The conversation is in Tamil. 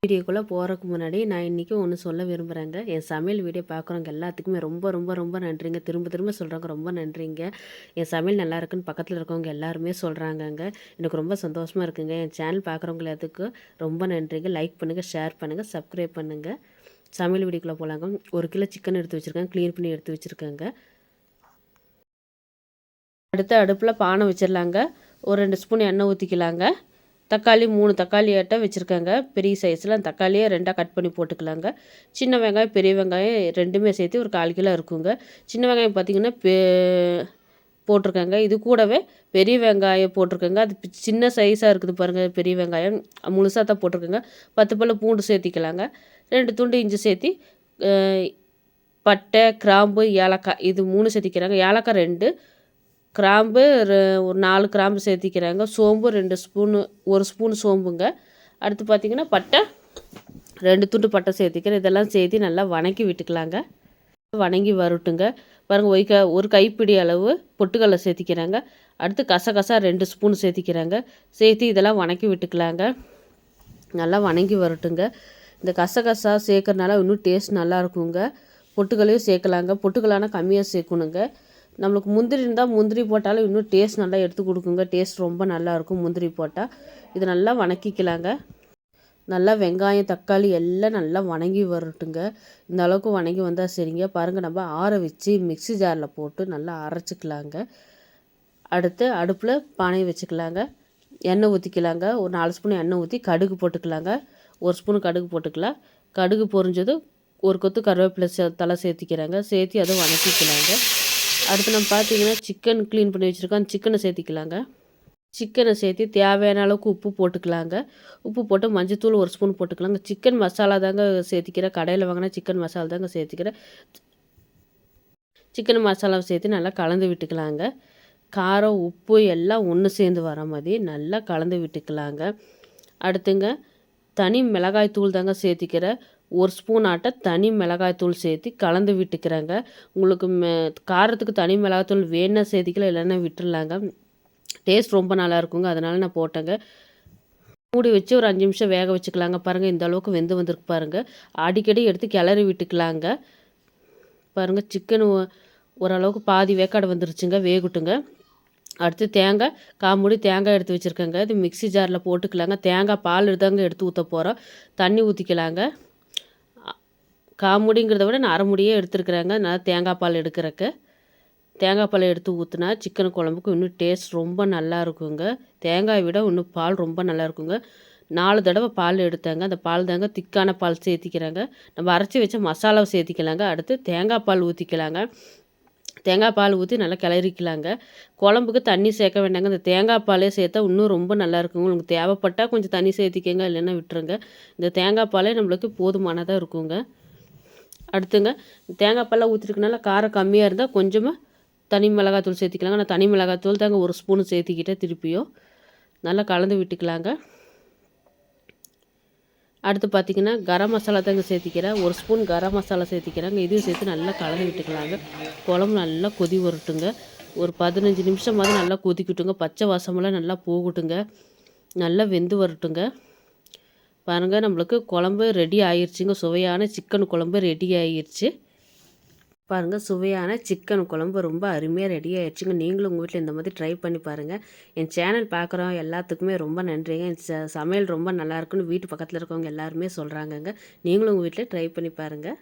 வீடியோக்குள்ளே போகிறதுக்கு முன்னாடி நான் இன்றைக்கி ஒன்று சொல்ல விரும்புகிறேங்க. என் சமையல் வீடியோ பார்க்குறவங்க எல்லாத்துக்குமே ரொம்ப ரொம்ப ரொம்ப நன்றிங்க. திரும்ப திரும்ப சொல்கிறவங்க ரொம்ப நன்றிங்க. என் சமையல் நல்லா இருக்குன்னு பக்கத்தில் இருக்கவங்க எல்லாருமே சொல்கிறாங்கங்க. எனக்கு ரொம்ப சந்தோஷமாக இருக்குங்க. என் சேனல் பார்க்குறவங்க எல்லாத்துக்கும் ரொம்ப நன்றிங்க. லைக் பண்ணுங்கள், ஷேர் பண்ணுங்கள், சப்ஸ்கிரைப் பண்ணுங்கள். சமையல் வீடியோக்குள்ளே போகலாங்க. 1 கிலோ சிக்கன் எடுத்து வச்சுருக்கேன். க்ளீன் பண்ணி எடுத்து வச்சுருக்கேங்க. அடுத்து அடுப்பில் பானை வச்சிடலாங்க. ஒரு 2 ஸ்பூன் எண்ணெய் ஊற்றிக்கலாங்க. தக்காளி 3 தக்காளி ஆட்ட வச்சுருக்கேங்க. பெரிய சைஸில் அந்த தக்காளியை 2ஆக கட் பண்ணி போட்டுக்கலாங்க. சின்ன வெங்காயம் பெரிய வெங்காயம் 2மே சேர்த்து ஒரு 1/4 கிலோ இருக்குங்க. சின்ன வெங்காயம் பார்த்திங்கன்னா போட்டிருக்கேங்க. இது கூடவே பெரிய வெங்காயம் போட்டிருக்கேங்க. அது சின்ன சைஸாக இருக்குது பாருங்கள். பெரிய வெங்காயம் முழுசாக தான் போட்டிருக்கேங்க. 10 பல்லு பூண்டு சேர்த்திக்கலாங்க. 2 துண்டு இஞ்சி சேர்த்தி பட்டை, கிராம்பு, ஏலக்காய் இது 3 சேர்த்திக்கிறாங்க. ஏலக்காய் 2, கிராம்பு ஒரு 4 கிராம்பு சேர்த்திக்கிறாங்க. சோம்பு 2 ஸ்பூனு, 1 ஸ்பூன் சோம்புங்க. அடுத்து பார்த்திங்கன்னா பட்டை 2 துண்டு பட்டை சேர்த்திக்கிறேன். இதெல்லாம் சேர்த்து நல்லா வணக்கி விட்டுக்கலாங்க. வணங்கி வரட்டுங்க. பாருங்கள், ஒரு கைப்பிடி அளவு பொட்டுக்கடலை சேர்த்திக்கிறாங்க. அடுத்து கசகசா 2 ஸ்பூன் சேர்த்திக்கிறாங்க. சேர்த்து இதெல்லாம் வணக்கி விட்டுக்கலாங்க. நல்லா வணங்கி வரட்டுங்க. இந்த கசகசா சேர்க்கறனால இன்னும் டேஸ்ட் நல்லா இருக்குங்க. பொட்டுக்கல்லையும் சேர்க்கலாங்க. பொட்டுக்கல்லானா கம்மியாக சேர்க்கணுங்க. நம்மளுக்கு முந்திரி இருந்தால் முந்திரி போட்டாலும் இன்னும் டேஸ்ட் நல்லா எடுத்து கொடுக்குங்க. டேஸ்ட் ரொம்ப நல்லாயிருக்கும் முந்திரி போட்டால். இது நல்லா வணக்கிக்கலாங்க. நல்லா வெங்காயம், தக்காளி எல்லாம் நல்லா வணங்கி வரட்டுங்க. இந்த அளவுக்கு வணங்கி வந்தால் சரிங்க. பாருங்கள், நம்ம ஆற வச்சு மிக்ஸி ஜாரில் போட்டு நல்லா அரைச்சிக்கலாங்க. அடுத்து அடுப்பில் பானையை வச்சுக்கலாங்க. எண்ணெய் ஊற்றிக்கலாங்க. ஒரு 4 ஸ்பூன் எண்ணெய் ஊற்றி கடுகு போட்டுக்கலாங்க. 1 ஸ்பூன் கடுகு போட்டுக்கலாம். கடுகு பொரிஞ்சதும் ஒரு கொத்து கருவேப்பிலை தலை சேர்த்திக்கிறாங்க. சேர்த்து அதை வணக்கிக்கலாங்க. அடுத்து நம்ம பார்த்திங்கன்னா சிக்கன் க்ளீன் பண்ணி வச்சுருக்கோம். அந்த சிக்கனை சேர்த்திக்கலாங்க. சிக்கனை சேர்த்து தேவையான அளவுக்கு உப்பு போட்டுக்கலாங்க. உப்பு போட்டு மஞ்சத்தூள் 1 ஸ்பூன் போட்டுக்கலாங்க. சிக்கன் மசாலா தாங்க சேர்த்திக்கிறேன். கடையில் வாங்கினா சிக்கன் மசாலா தாங்க சேர்த்திக்கிறேன். சிக்கன் மசாலாவை சேர்த்து நல்லா கலந்து விட்டுக்கலாங்க. காரம், உப்பு எல்லாம் ஒன்று சேர்ந்து வர மாதிரி நல்லா கலந்து விட்டுக்கலாங்க. அடுத்துங்க தனி மிளகாய் தூள் தாங்க சேர்த்திக்கிறேன். 1 ஸ்பூன் ஆட்ட தனி மிளகாய்த்தூள் சேர்த்து கலந்து விட்டுக்கிறேங்க. உங்களுக்கு காரத்துக்கு தனி மிளகாய்த்தூள் வேணுன்னா சேர்த்திக்கலாம், இல்லைன்னா விட்டுடலாங்க. டேஸ்ட் ரொம்ப நல்லா இருக்குங்க. அதனால் நான் போட்டேங்க. மூடி வச்சு ஒரு 5 நிமிஷம் வேக வச்சுக்கலாங்க. பாருங்கள், இந்த அளவுக்கு வெந்து வந்திருக்கு பாருங்கள். அடிக்கடி எடுத்து கிளறி விட்டுக்கலாங்க. பாருங்கள், சிக்கன் ஓரளவுக்கு பாதி வேக்காடு வந்துருச்சுங்க. வேகட்டுங்க. அடுத்து தேங்காய், 1/4 மூடி தேங்காய் எடுத்து வச்சுருக்கேங்க. இது மிக்ஸி ஜாரில் போட்டுக்கலாங்க. தேங்காய் பால் தாங்க எடுத்து ஊற்ற போகிறோம். தண்ணி ஊற்றிக்கலாங்க. 1/4 மூடிங்கிறத விட நான் 1/2 மூடியே எடுத்துருக்குறேங்க. நான் தேங்காய் பால் எடுக்கிறக்கு. தேங்காய் பால் எடுத்து ஊற்றினா சிக்கன் குழம்புக்கு இன்னும் டேஸ்ட் ரொம்ப நல்லா இருக்குங்க. தேங்காய் விட இன்னும் பால் ரொம்ப நல்லா இருக்குங்க. 4 தடவை பால் எடுத்தேங்க. அந்த பால் தாங்க திக்கான பால் சேர்த்திக்கிறாங்க. நம்ம அரைச்சி வச்ச மசாலாவை சேர்த்திக்கலாங்க. அடுத்து தேங்காய் பால் ஊற்றிக்கலாங்க. தேங்காய் பால் ஊற்றி நல்லா கிளறிக்கலாங்க. குழம்புக்கு தண்ணி சேர்க்க வேண்டாங்க. இந்த தேங்காய் பாலே சேர்த்தா இன்னும் ரொம்ப நல்லா இருக்குங்க. உங்களுக்கு தேவைப்பட்டால் கொஞ்சம் தண்ணி சேர்த்திக்கங்க, இல்லைன்னா விட்டுருங்க. இந்த தேங்காய் பாலே நம்மளுக்கு போதுமானதாக இருக்குங்க. அடுத்துங்க தேங்காய் பால்லாம் ஊற்றிருக்கனால காரம் கம்மியாக இருந்தால் கொஞ்சமாக தனி மிளகாத்தூள் சேர்த்திக்கலாங்க. நான் தனி மிளகாத்தூள் தாங்க 1 ஸ்பூன் சேர்த்திக்கிட்டேன். திருப்பியும் நல்லா கலந்து விட்டுக்கலாங்க. அடுத்து பார்த்திங்கன்னா கரம் மசாலா தாங்க சேர்த்திக்கிறேன். 1 ஸ்பூன் கரம் மசாலா சேர்த்திக்கிறாங்க. இதையும் சேர்த்து நல்லா கலந்து விட்டுக்கலாங்க. குழம்பு நல்லா கொதி வரட்டுங்க. ஒரு 15 நிமிஷமாவது நல்லா கொதிக்கட்டுங்க. பச்சை வாசமெல்லாம் நல்லா போகட்டுங்க. நல்லா வெந்து வரட்டுங்க. பாருங்கள், நம்மளுக்கு குழம்பு ரெடி ஆயிடுச்சுங்க. சுவையான சிக்கன் குழம்பு ரெடி ஆயிடுச்சு. பாருங்கள், சுவையான சிக்கன் குழம்பு ரொம்ப அருமையாக ரெடி ஆயிடுச்சுங்க. நீங்களும் உங்கள் வீட்டில் இந்த மாதிரி ட்ரை பண்ணி பாருங்கள். என் சேனல் பார்க்குறோம் எல்லாத்துக்குமே ரொம்ப நன்றிங்க. என் சமையல் ரொம்ப நல்லாயிருக்குன்னு வீட்டு பக்கத்தில் இருக்கவங்க எல்லாருமே சொல்கிறாங்கங்க. நீங்களும் உங்கள் வீட்டில் ட்ரை பண்ணி பாருங்கள்.